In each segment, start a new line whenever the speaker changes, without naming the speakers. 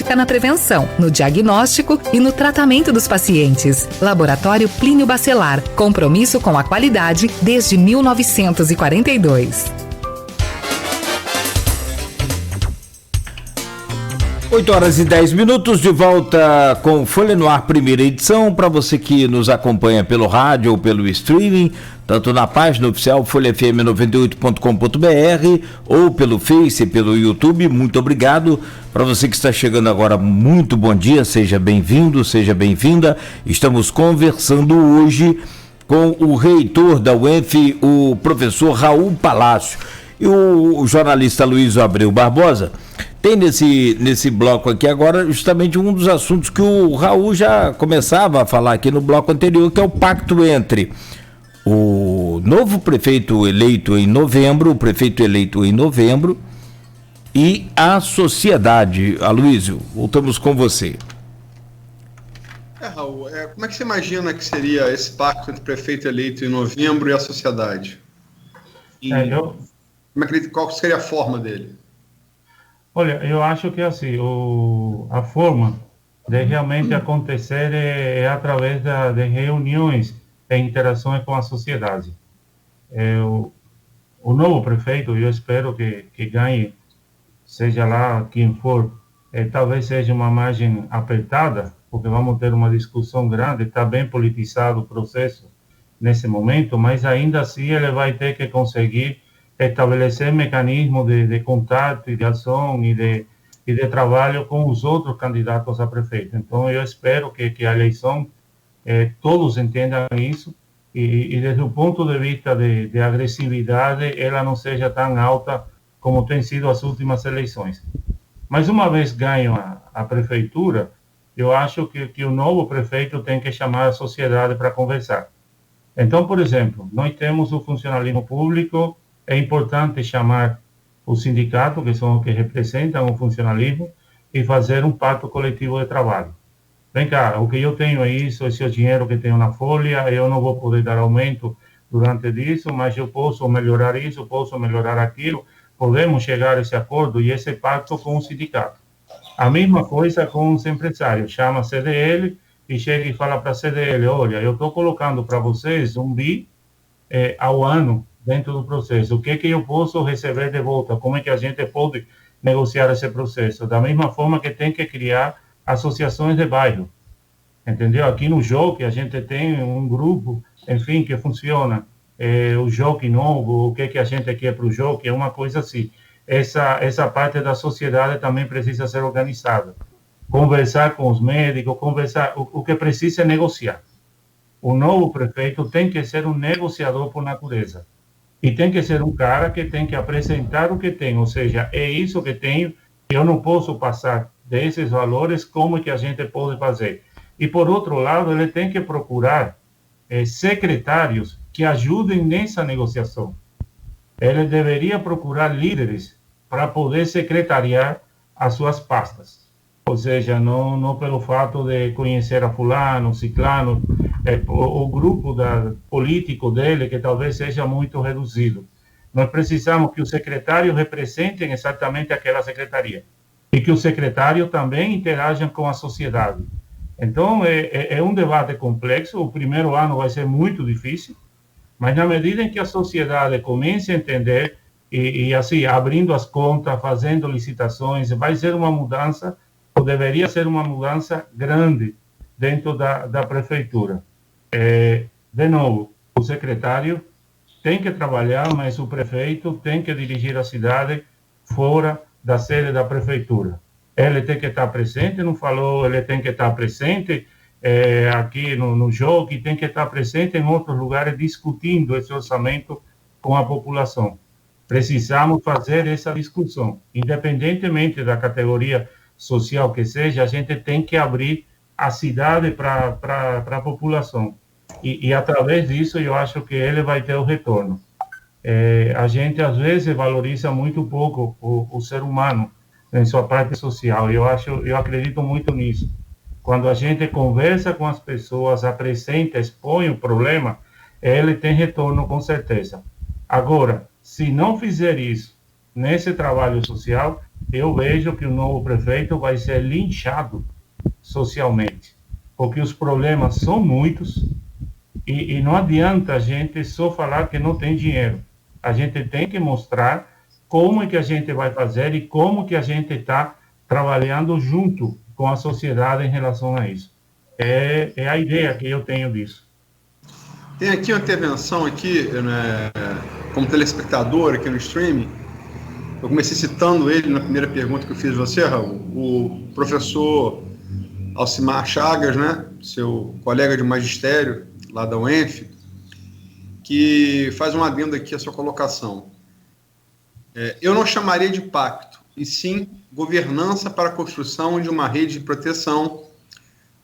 prática na prevenção, no diagnóstico e no tratamento dos pacientes. Laboratório Plínio Bacelar, compromisso com a qualidade desde 1942.
8h10, de volta com Folha no Ar, primeira edição, para você que nos acompanha pelo rádio ou pelo streaming, tanto na página oficial folhafm98.com.br ou pelo Face e pelo YouTube. Muito obrigado. Para você que está chegando agora, muito bom dia, seja bem-vindo, seja bem-vinda. Estamos conversando hoje com o reitor da UENF, o professor Raul Palácio, e o jornalista Luiz Abreu Barbosa. Tem nesse bloco aqui agora justamente um dos assuntos que o Raul já começava a falar aqui no bloco anterior, que é o pacto entre o novo prefeito eleito em novembro, e a sociedade. Aloysio, voltamos com você.
Raul, como é que você imagina que seria esse pacto entre o prefeito eleito em novembro e a sociedade? Qual seria a forma dele?
Olha, eu acho que assim, a forma de realmente acontecer é através de reuniões e interações com a sociedade. O novo prefeito, eu espero que ganhe, seja lá quem for, talvez seja uma margem apertada, porque vamos ter uma discussão grande, está bem politizado o processo nesse momento, mas ainda assim ele vai ter que conseguir estabelecer mecanismos de contato e de ação e de trabalho com os outros candidatos a prefeito. Então, eu espero que a eleição, todos entendam isso e desde o ponto de vista de agressividade, ela não seja tão alta como tem sido as últimas eleições. Mas uma vez ganho a prefeitura, eu acho que o novo prefeito tem que chamar a sociedade para conversar. Então, por exemplo, nós temos o funcionalismo público. É importante chamar o sindicato, que são os que representam o funcionalismo, e fazer um pacto coletivo de trabalho. Vem cá, o que eu tenho é isso, esse é o dinheiro que tenho na folha, eu não vou poder dar aumento durante isso, mas eu posso melhorar isso, posso melhorar aquilo, podemos chegar a esse acordo e esse pacto com o sindicato. A mesma coisa com os empresários, chama a CDL e chega e fala para a CDL, olha, eu estou colocando para vocês um bi ao ano, dentro do processo, o que eu posso receber de volta, como é que a gente pode negociar esse processo, da mesma forma que tem que criar associações de bairro, entendeu? Aqui no Jockey a gente tem um grupo, enfim, que funciona, o Jockey novo, o que a gente quer para o Jockey, é uma coisa assim, essa parte da sociedade também precisa ser organizada, conversar com os médicos, o que precisa é negociar. O novo prefeito tem que ser um negociador por natureza. E tem que ser um cara que tem que apresentar o que tem, ou seja, é isso que tenho, eu não posso passar desses valores, como que a gente pode fazer? E, por outro lado, ele tem que procurar secretários que ajudem nessa negociação. Ele deveria procurar líderes para poder secretariar as suas pastas. Ou seja, não pelo fato de conhecer a fulano, ciclano, o grupo político dele, que talvez seja muito reduzido. Nós precisamos que os secretários representem exatamente aquela secretaria e que os secretários também interajam com a sociedade. Então, é um debate complexo. O primeiro ano vai ser muito difícil, mas na medida em que a sociedade comece a entender e assim, abrindo as contas, fazendo licitações, vai ser uma mudança, ou deveria ser uma mudança grande dentro da prefeitura. De novo, o secretário tem que trabalhar, mas o prefeito tem que dirigir a cidade fora da sede da prefeitura. Ele tem que estar presente, não falou, ele tem que estar presente aqui no Jockey, tem que estar presente em outros lugares discutindo esse orçamento com a população. Precisamos fazer essa discussão, independentemente da categoria social que seja, a gente tem que abrir a cidade para a população. E através disso, eu acho que ele vai ter o retorno. A gente, às vezes, valoriza muito pouco o ser humano em sua parte social. Eu acredito muito nisso. Quando a gente conversa com as pessoas, apresenta, expõe o problema, ele tem retorno com certeza. Agora, se não fizer isso nesse trabalho social, eu vejo que o novo prefeito vai ser linchado socialmente, porque os problemas são muitos e não adianta a gente só falar que não tem dinheiro. A gente tem que mostrar como é que a gente vai fazer e como que a gente está trabalhando junto com a sociedade em relação a isso. É a ideia que eu tenho disso.
Tem aqui uma intervenção aqui, né, como telespectador aqui no streaming. Eu comecei citando ele na primeira pergunta que eu fiz a você, Raul, o professor Alcimar Chagas, né, seu colega de magistério lá da UENF, que faz um adendo aqui à sua colocação. Eu não chamaria de pacto, e sim governança para a construção de uma rede de proteção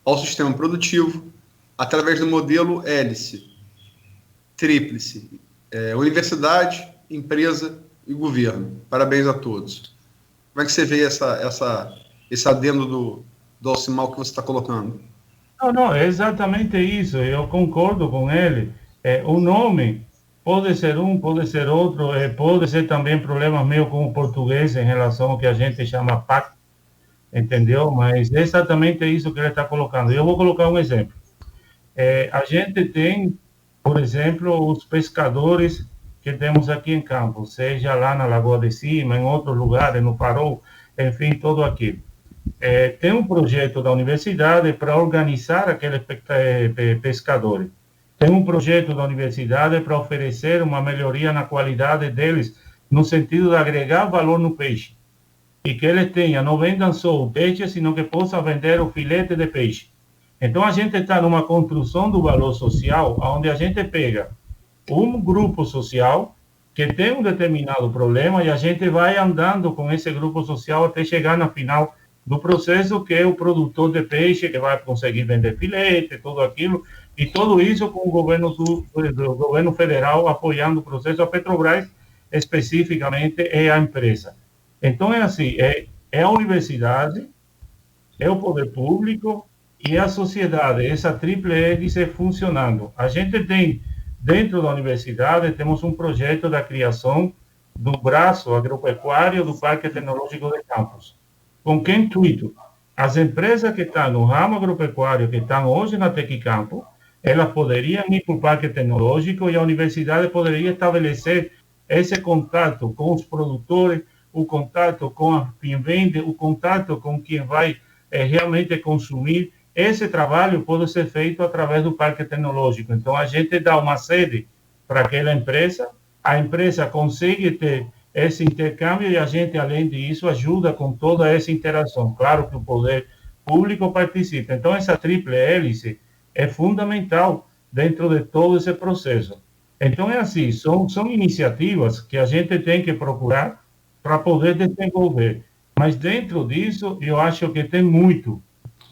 ao sistema produtivo através do modelo hélice, tríplice, universidade, empresa e governo. Parabéns a todos. Como é que você vê esse adendo do Alcimar que você está colocando?
Não, é exatamente isso. Eu concordo com ele. O nome pode ser pode ser outro, pode ser também problemas meio com o português em relação ao que a gente chama pacto, entendeu? Mas é exatamente isso que ele está colocando. Eu vou colocar um exemplo. A gente tem, por exemplo, os pescadores que temos aqui em Campos, seja lá na Lagoa de Cima, em outros lugares, no Farol, enfim, todo aqui. Tem um projeto da universidade para organizar aqueles pescadores. Tem um projeto da universidade para oferecer uma melhoria na qualidade deles, no sentido de agregar valor no peixe. E que eles tenham, não vendam só o peixe, sino que possam vender o filete de peixe. Então, a gente está numa construção do valor social, onde a gente pega um grupo social que tem um determinado problema e a gente vai andando com esse grupo social até chegar na final do processo, que é o produtor de peixe, que vai conseguir vender filete, tudo aquilo, e tudo isso com o governo do governo federal apoiando o processo. A Petrobras, especificamente, é a empresa. Então, é assim, é a universidade, é o poder público e a sociedade, essa tríplice hélice funcionando. A gente tem, dentro da universidade, temos um projeto da criação do braço agropecuário do Parque Tecnológico de Campos. Com que intuito? As empresas que estão no ramo agropecuário, que estão hoje na Tecicampo, elas poderiam ir para o Parque Tecnológico e a universidade poderia estabelecer esse contato com os produtores, o contato com quem vende, o contato com quem vai realmente consumir. Esse trabalho pode ser feito através do Parque Tecnológico. Então, a gente dá uma sede para aquela empresa, a empresa consegue ter esse intercâmbio e a gente, além disso, ajuda com toda essa interação. Claro que o poder público participa. Então, essa tríplice hélice é fundamental dentro de todo esse processo. Então, é assim, são iniciativas que a gente tem que procurar para poder desenvolver. Mas, dentro disso, eu acho que tem muito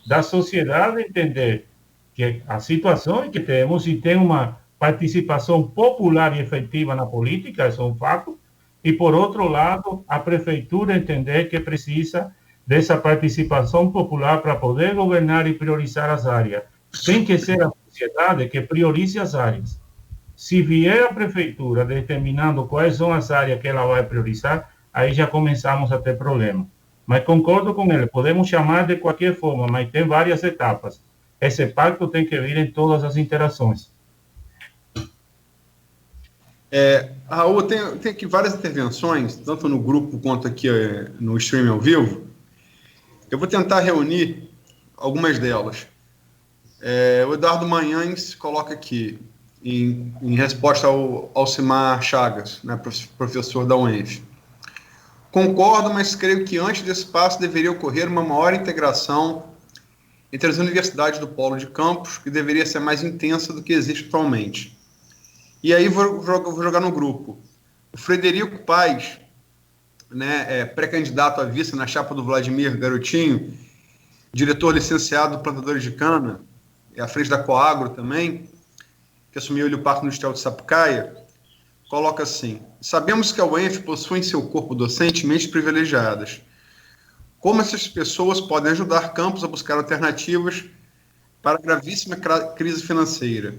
da sociedade entender que a situação é que temos e tem uma participação popular e efetiva na política, isso é um fato. E, por outro lado, a prefeitura entender que precisa dessa participação popular para poder governar e priorizar as áreas. Tem que ser a sociedade que priorize as áreas. Se vier a prefeitura determinando quais são as áreas que ela vai priorizar, aí já começamos a ter problema. Mas concordo com ele, podemos chamar de qualquer forma, mas tem várias etapas. Esse pacto tem que vir em todas as interações.
Raul, tem aqui várias intervenções, tanto no grupo quanto aqui no stream ao vivo. Eu vou tentar reunir algumas delas. O Eduardo Manhães coloca aqui, em resposta ao Alcimar Chagas, né, professor da UENF. Concordo, mas creio que antes desse passo deveria ocorrer uma maior integração entre as universidades do Polo de Campos, que deveria ser mais intensa do que existe atualmente. E aí vou jogar no grupo. O Frederico Paes, né, pré-candidato a vice na chapa do Vladimir Garotinho, diretor licenciado do Plantadores de Cana, à frente da Coagro também, que assumiu o Parque Industrial de Sapucaia, coloca assim: sabemos que a UENF possui em seu corpo docente mentes privilegiadas. Como essas pessoas podem ajudar Campos a buscar alternativas para a gravíssima crise financeira?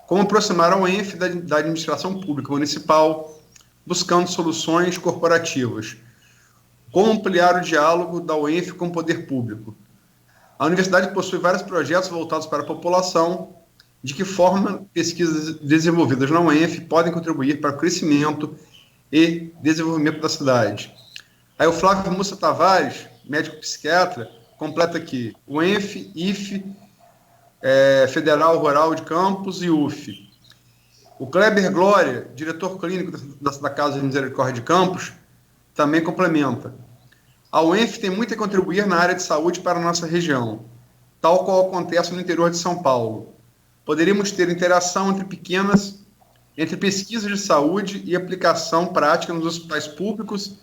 Como aproximar a UENF da administração pública municipal, buscando soluções corporativas? Como ampliar o diálogo da UENF com o poder público? A universidade possui vários projetos voltados para a população. De que forma pesquisas desenvolvidas na UENF podem contribuir para o crescimento e desenvolvimento da cidade? Aí o Flávio Mussa Tavares, médico psiquiatra, completa aqui: UENF, IFE, Federal Rural de Campos e UF. O Kleber Glória, diretor clínico da Casa de Misericórdia de Campos, também complementa: a UENF tem muito a contribuir na área de saúde para a nossa região, tal qual acontece no interior de São Paulo. Poderíamos ter interação entre pesquisas de saúde e aplicação prática nos hospitais públicos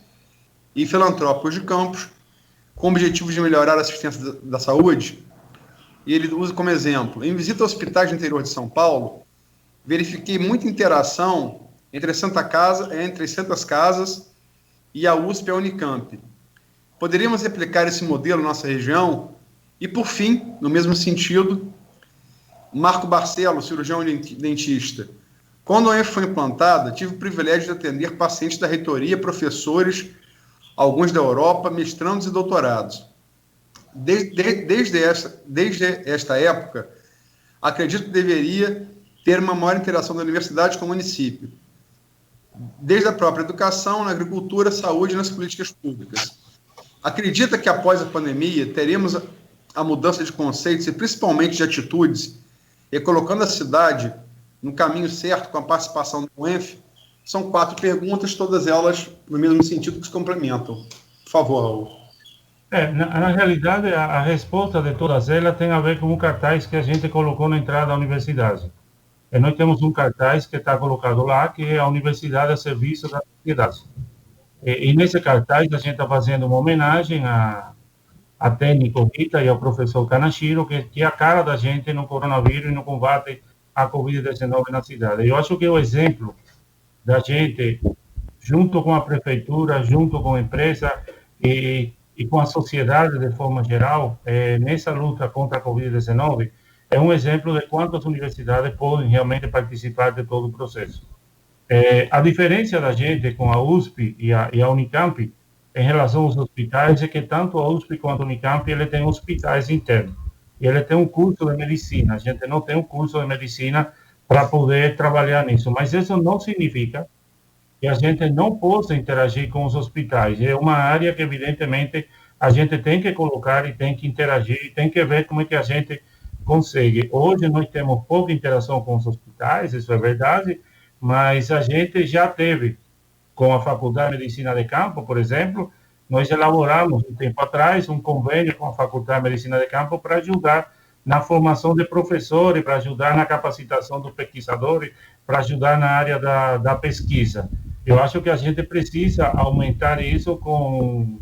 e filantrópicos de Campos, com o objetivo de melhorar a assistência da saúde. E ele usa como exemplo: em visita a hospitais do interior de São Paulo, verifiquei muita interação entre as Santas Casas e a USP e a Unicamp. Poderíamos replicar esse modelo na nossa região? E, por fim, no mesmo sentido, Marco Barcelos, cirurgião dentista: quando a UENF foi implantada, tive o privilégio de atender pacientes da reitoria, professores, alguns da Europa, mestrandos e doutorados. Desde esta época, acredito que deveria ter uma maior interação da universidade com o município, desde a própria educação, na agricultura, saúde e nas políticas públicas. Acredita que após a pandemia teremos a mudança de conceitos e principalmente de atitudes, e colocando a cidade no caminho certo com a participação do UENF? São 4 perguntas, todas elas no mesmo sentido, que se complementam. Por favor, Raul.
Na realidade, a resposta de todas elas tem a ver com o cartaz que a gente colocou na entrada da universidade. Nós temos um cartaz que está colocado lá, que é a Universidade a Serviço da Sociedade. E nesse cartaz a gente está fazendo uma homenagem a técnico Rita e ao professor Kanashiro, que é a cara da gente no coronavírus e no combate à Covid-19 na cidade. Eu acho que o exemplo da gente, junto com a prefeitura, junto com a empresa e com a sociedade de forma geral, nessa luta contra a Covid-19, é um exemplo de quantas universidades podem realmente participar de todo o processo. A diferença da gente com a USP e a Unicamp em relação aos hospitais é que tanto a USP quanto a Unicamp ele tem hospitais internos. E ele tem um curso de medicina. A gente não tem um curso de medicina para poder trabalhar nisso. Mas isso não significa que a gente não possa interagir com os hospitais. É uma área que, evidentemente, a gente tem que colocar e tem que interagir e tem que ver como é que a gente consegue. Hoje nós temos pouca interação com os hospitais, isso é verdade, mas a gente já teve, com a Faculdade de Medicina de Campo, por exemplo, nós elaboramos, um tempo atrás, um convênio com a Faculdade de Medicina de Campo para ajudar na formação de professores, para ajudar na capacitação dos pesquisadores, para ajudar na área da pesquisa. Eu acho que a gente precisa aumentar isso com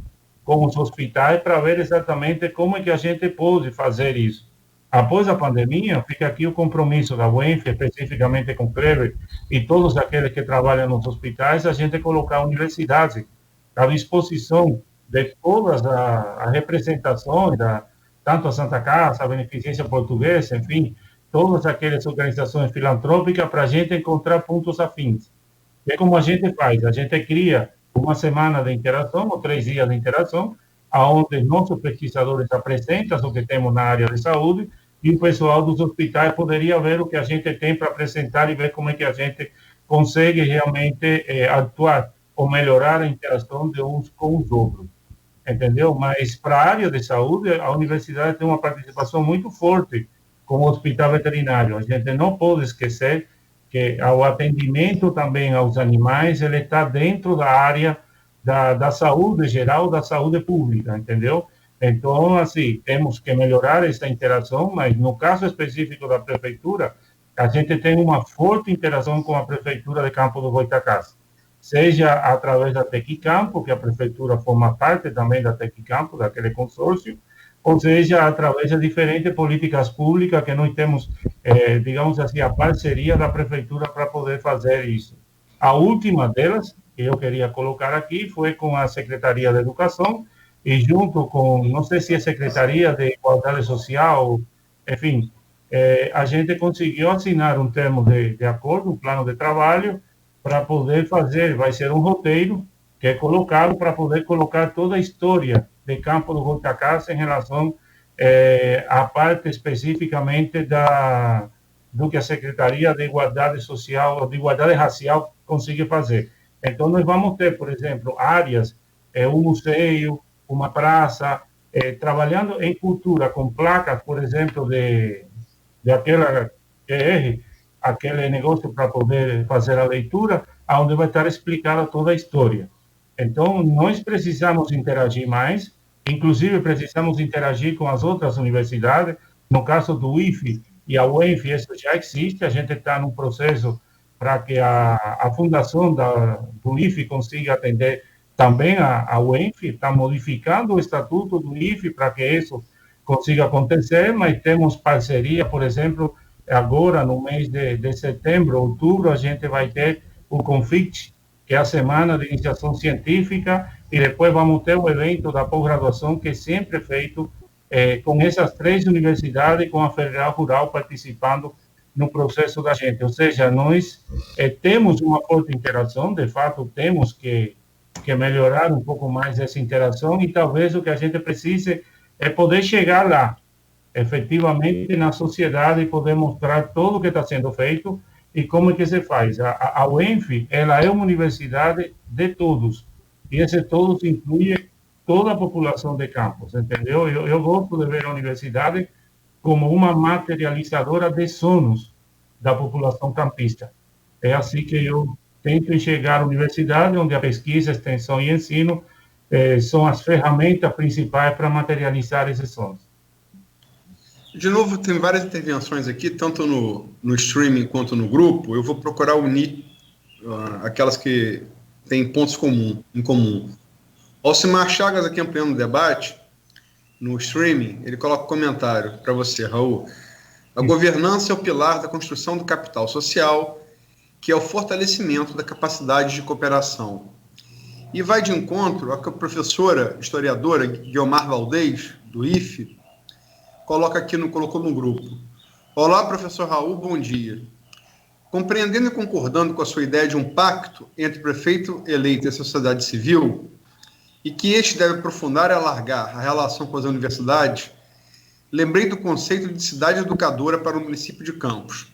os hospitais para ver exatamente como é que a gente pode fazer isso. Após a pandemia, fica aqui o compromisso da UENF, especificamente com o Kleber, e todos aqueles que trabalham nos hospitais, a gente colocar a universidade à disposição de todas as representações, tanto a Santa Casa, a Beneficência Portuguesa, enfim, todas aquelas organizações filantrópicas, para a gente encontrar pontos afins. É como a gente faz, a gente cria uma semana de interação, ou 3 dias de interação, onde nossos pesquisadores apresentam o que temos na área de saúde, e o pessoal dos hospitais poderia ver o que a gente tem para apresentar e ver como é que a gente consegue realmente atuar ou melhorar a interação de uns com os outros, entendeu? Mas para a área de saúde, a universidade tem uma participação muito forte com o hospital veterinário. A gente não pode esquecer que o atendimento também aos animais, ele está dentro da área da saúde geral, da saúde pública, entendeu? Então, assim, temos que melhorar essa interação, mas no caso específico da prefeitura, a gente tem uma forte interação com a prefeitura de Campo do Goitacás, seja através da Tecicampo, que a prefeitura forma parte também da Tecicampo, daquele consórcio, ou seja, através de diferentes políticas públicas que nós temos, digamos assim, a parceria da prefeitura para poder fazer isso. A última delas, que eu queria colocar aqui, foi com a Secretaria de Educação, e junto com, não sei se é Secretaria de Igualdade Social, enfim, a gente conseguiu assinar um termo de acordo, um plano de trabalho, para poder fazer, vai ser um roteiro, que é colocado para poder colocar toda a história de Campo do Goitacás em relação à parte especificamente do que a Secretaria de Igualdade Social, de Igualdade Racial consegue fazer. Então, nós vamos ter, por exemplo, áreas, um museu, uma praça, trabalhando em cultura, com placas, por exemplo, de aquela QR, aquele negócio para poder fazer a leitura, onde vai estar explicada toda a história. Então, nós precisamos interagir mais, inclusive precisamos interagir com as outras universidades. No caso do IFE e a UENF, isso já existe, a gente está num processo para que a fundação do IFE consiga atender também a UENF, está modificando o estatuto do IFE para que isso consiga acontecer, mas temos parceria, por exemplo, agora no mês de setembro, outubro, a gente vai ter o CONFIT, que é a Semana de Iniciação Científica, e depois vamos ter o evento da pós-graduação, que é sempre feito com essas 3 universidades, com a Federal Rural participando no processo da gente. Ou seja, nós temos uma forte interação, de fato, temos que melhorar um pouco mais essa interação, e talvez o que a gente precise é poder chegar lá, efetivamente, na sociedade, e poder mostrar tudo o que está sendo feito e como é que se faz. A UENF, ela é uma universidade de todos, e esse todos inclui toda a população de Campos, entendeu? Eu gosto de ver a universidade como uma materializadora de sonhos da população campista. É assim que eu tento enxergar a universidade, onde a pesquisa, extensão e ensino são as ferramentas principais para materializar esses sonhos.
De novo, tem várias intervenções aqui, tanto no streaming quanto no grupo. Eu vou procurar unir aquelas que têm pontos em comum. Alcimar Chagas, aqui ampliando o debate, no streaming, ele coloca um comentário para você, Raul. A governança é o pilar da construção do capital social, que é o fortalecimento da capacidade de cooperação. E vai de encontro a que a professora historiadora Guiomar Valdez, do IFE, colocou no grupo. Olá, professor Raul, bom dia. Compreendendo e concordando com a sua ideia de um pacto entre prefeito eleito e a sociedade civil, e que este deve aprofundar e alargar a relação com as universidades, lembrei do conceito de cidade educadora para o município de Campos.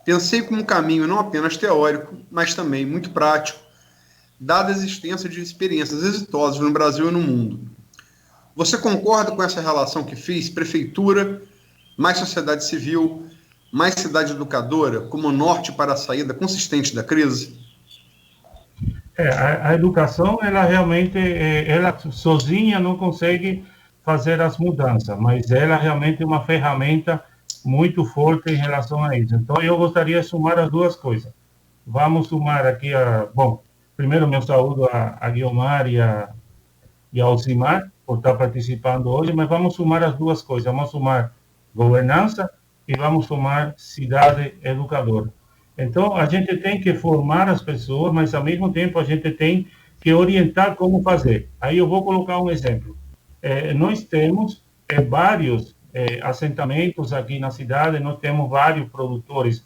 Pensei como um caminho não apenas teórico, mas também muito prático, dada a existência de experiências exitosas no Brasil e no mundo. Você concorda com essa relação que fiz? Prefeitura, mais sociedade civil, mais cidade educadora, como norte para a saída consistente da crise?
A educação, ela realmente, ela sozinha não consegue fazer as mudanças, mas ela realmente é uma ferramenta muito forte em relação a isso. Então, eu gostaria de somar as duas coisas. Vamos somar aqui primeiro meu saúdo a Guiomar e a Alcimar, por estar participando hoje, mas vamos somar as duas coisas. Vamos somar governança e vamos somar cidade educadora. Então, a gente tem que formar as pessoas, mas, ao mesmo tempo, a gente tem que orientar como fazer. Aí eu vou colocar um exemplo. Nós temos vários assentamentos aqui na cidade, nós temos vários produtores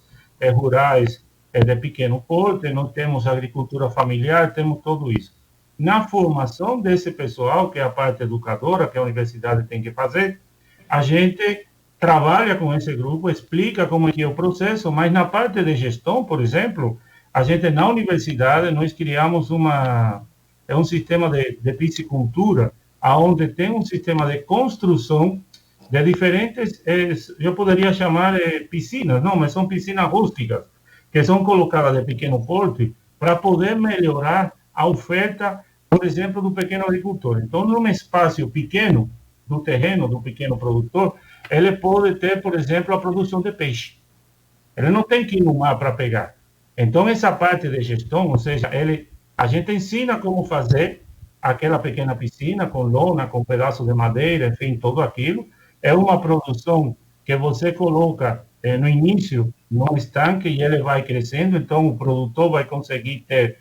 rurais de pequeno porte, nós temos agricultura familiar, temos tudo isso. Na formação desse pessoal, que é a parte educadora, que a universidade tem que fazer, a gente trabalha com esse grupo, explica como é que é o processo, mas na parte de gestão, por exemplo, a gente na universidade, nós criamos um sistema de piscicultura, onde tem um sistema de construção de diferentes, eu poderia chamar piscinas, não, mas são piscinas rústicas, que são colocadas de pequeno porte para poder melhorar a oferta, por exemplo, do pequeno agricultor. Então, num espaço pequeno do terreno do pequeno produtor, ele pode ter, por exemplo, a produção de peixe. Ele não tem que ir no mar para pegar. Então, essa parte de gestão, ou seja, a gente ensina como fazer aquela pequena piscina com lona, com pedaços de madeira, enfim, tudo aquilo. É uma produção que você coloca no início no estanque e ele vai crescendo, então o produtor vai conseguir ter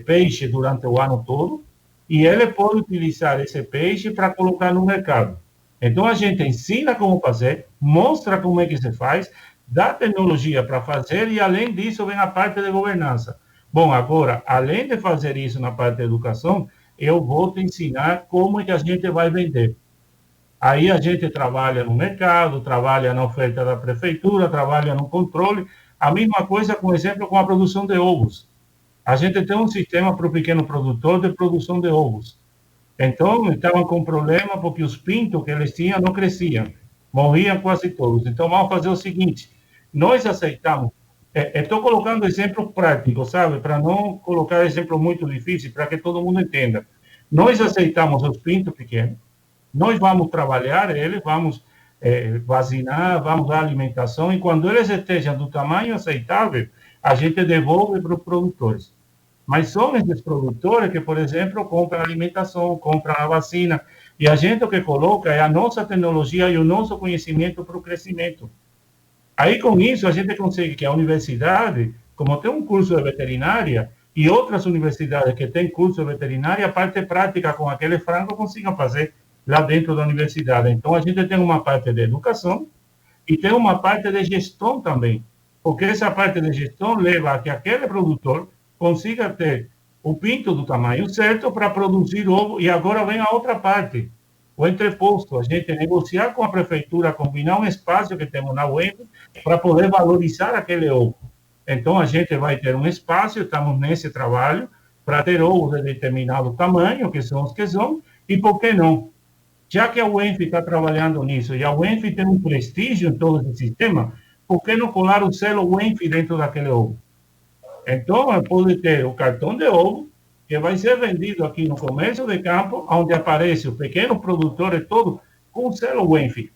peixe durante o ano todo e ele pode utilizar esse peixe para colocar no mercado. Então, a gente ensina como fazer, mostra como é que se faz, dá tecnologia para fazer e, além disso, vem a parte de governança. Bom, agora, além de fazer isso na parte da educação, eu vou te ensinar como é que a gente vai vender. Aí a gente trabalha no mercado, trabalha na oferta da prefeitura, trabalha no controle. A mesma coisa, por exemplo, com a produção de ovos. A gente tem um sistema para o pequeno produtor de produção de ovos. Então, estavam com problema porque os pintos que eles tinham não cresciam. Morriam quase todos. Então, vamos fazer o seguinte. Nós aceitamos. Estou colocando exemplo prático, sabe? Para não colocar exemplo muito difícil, para que todo mundo entenda. Nós aceitamos os pintos pequenos. Nós vamos trabalhar eles, vamos vacinar, vamos dar alimentação, e quando eles estejam do tamanho aceitável, a gente devolve para os produtores. Mas são esses produtores que, por exemplo, compram alimentação, compram a vacina, e a gente o que coloca é a nossa tecnologia e o nosso conhecimento para o crescimento. Aí, com isso, a gente consegue que a universidade, como tem um curso de veterinária, e outras universidades que têm curso de veterinária, a parte prática com aquele frango consigam fazer lá dentro da universidade. Então, a gente tem uma parte de educação e tem uma parte de gestão também, porque essa parte de gestão leva a que aquele produtor consiga ter o pinto do tamanho certo para produzir ovo. E agora vem a outra parte, o entreposto, a gente negociar com a prefeitura, combinar um espaço que temos na UENF para poder valorizar aquele ovo. Então, a gente vai ter um espaço, estamos nesse trabalho, para ter ovos de determinado tamanho, que são os que são, e por que não? Já que a UENF está trabalhando nisso, e a UENF tem um prestígio em todo esse sistema, por que não colar o selo UENF dentro daquele ovo? Então, pode ter o cartão de ovo, que vai ser vendido aqui no comércio de campo, onde aparece o pequeno produtor e todo, com o selo UENF.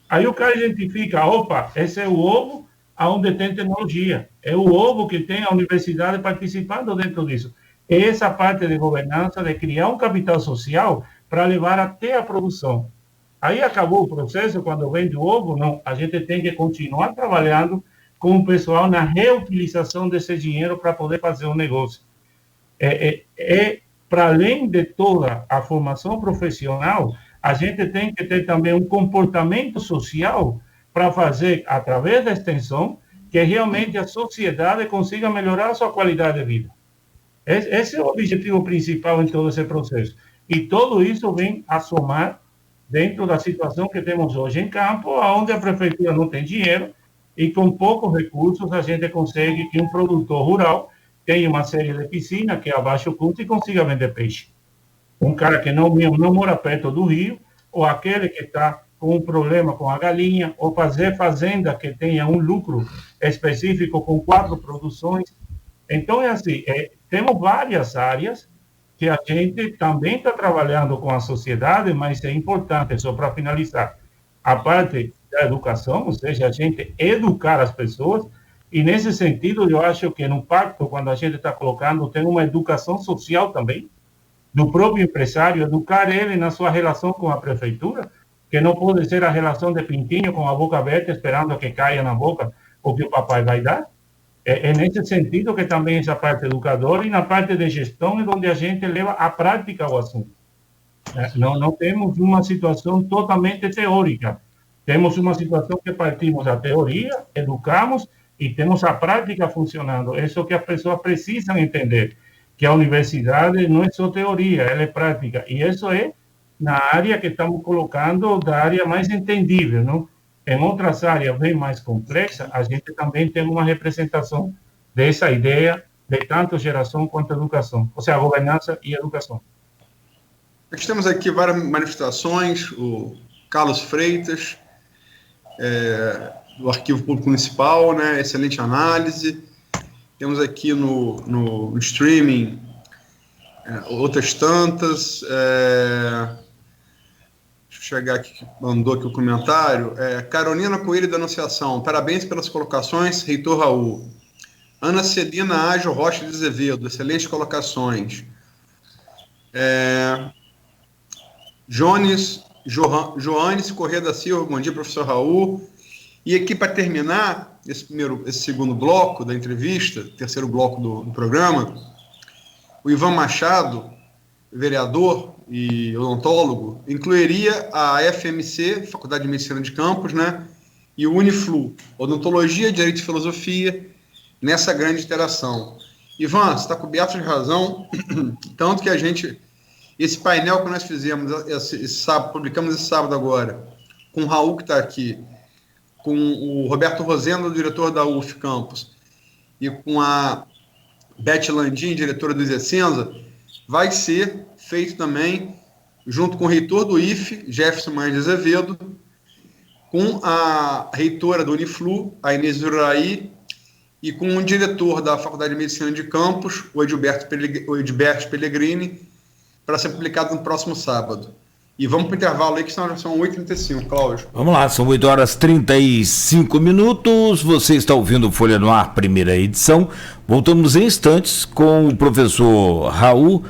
Aí o cara identifica, opa, esse é o ovo onde tem tecnologia, é o ovo que tem a universidade participando dentro disso. É essa parte de governança, de criar um capital social para levar até a produção. Aí acabou o processo, quando vende o ovo, não, a gente tem que continuar trabalhando com o pessoal na reutilização desse dinheiro para poder fazer um negócio. Para além de toda a formação profissional, a gente tem que ter também um comportamento social para fazer, através da extensão, que realmente a sociedade consiga melhorar a sua qualidade de vida. Esse é o objetivo principal em todo esse processo. E tudo isso vem a somar dentro da situação que temos hoje em campo, onde a prefeitura não tem dinheiro, e com poucos recursos a gente consegue que um produtor rural tenha uma série de piscinas que é a baixo custo e consiga vender peixe. Um cara que não mora perto do rio, ou aquele que está com um problema com a galinha, ou fazer fazenda que tenha um lucro específico com 4 produções. Então, é assim, temos várias áreas que a gente também está trabalhando com a sociedade, mas é importante, só para finalizar, a parte da educação, ou seja, a gente educar as pessoas, e nesse sentido, eu acho que no pacto, quando a gente está colocando, tem uma educação social também, do próprio empresário, educar ele na sua relação com a prefeitura, que não pode ser a relação de pintinho com a boca aberta, esperando que caia na boca o que o papai vai dar. É nesse sentido que também essa parte educadora e na parte de gestão é onde a gente leva à prática o assunto. Não temos uma situação totalmente teórica. Temos uma situação que partimos da teoria, educamos e temos a prática funcionando. Isso que as pessoas precisam entender, que a universidade não é só teoria, ela é prática. E isso é na área que estamos colocando, da área mais entendível, não? Em outras áreas bem mais complexas, a gente também tem uma representação dessa ideia de tanto geração quanto educação, ou seja, governança e educação.
Nós temos aqui várias manifestações, o Carlos Freitas, do Arquivo Público Municipal, né, excelente análise. Temos aqui no streaming outras tantas. Deixa eu chegar aqui, mandou aqui o comentário. Carolina Coelho da Anunciação, parabéns pelas colocações, Reitor Raul. Ana Celina Ágio Rocha de Azevedo, excelentes colocações. Joanes Corrêa da Silva, bom dia, professor Raul. E aqui, para terminar esse segundo bloco da entrevista, terceiro bloco do programa, o Ivan Machado, vereador e odontólogo, incluiria a FMC, Faculdade de Medicina de Campos, né, e o Uniflu, Odontologia, Direito e Filosofia, nessa grande interação. Ivan, você está coberto de razão, tanto que esse painel que nós fizemos esse sábado, publicamos esse sábado agora, com o Raul que está aqui, com o Roberto Rosendo, diretor da UF Campus, e com a Beth Landim, diretora do Isenza, vai ser feito também junto com o reitor do IFE, Jefferson Maes de Azevedo, com a reitora do Uniflu, a Inês Uraí, e com o diretor da Faculdade de Medicina de Campos, o Edilberto Pellegrini, para ser publicado no próximo sábado. E vamos para o intervalo aí, que senão já são 8h35, Cláudio.
Vamos lá, são 8h35. Você está ouvindo Folha no Ar, primeira edição. Voltamos em instantes com o professor Raul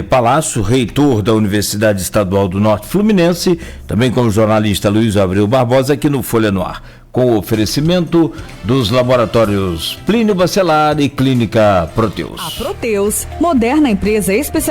Palácio, reitor da Universidade Estadual do Norte Fluminense, também com o jornalista Luiz Abreu Barbosa, aqui no Folha no Ar, com o oferecimento dos laboratórios Plínio Bacelar e Clínica Proteus.
A Proteus, moderna empresa especializada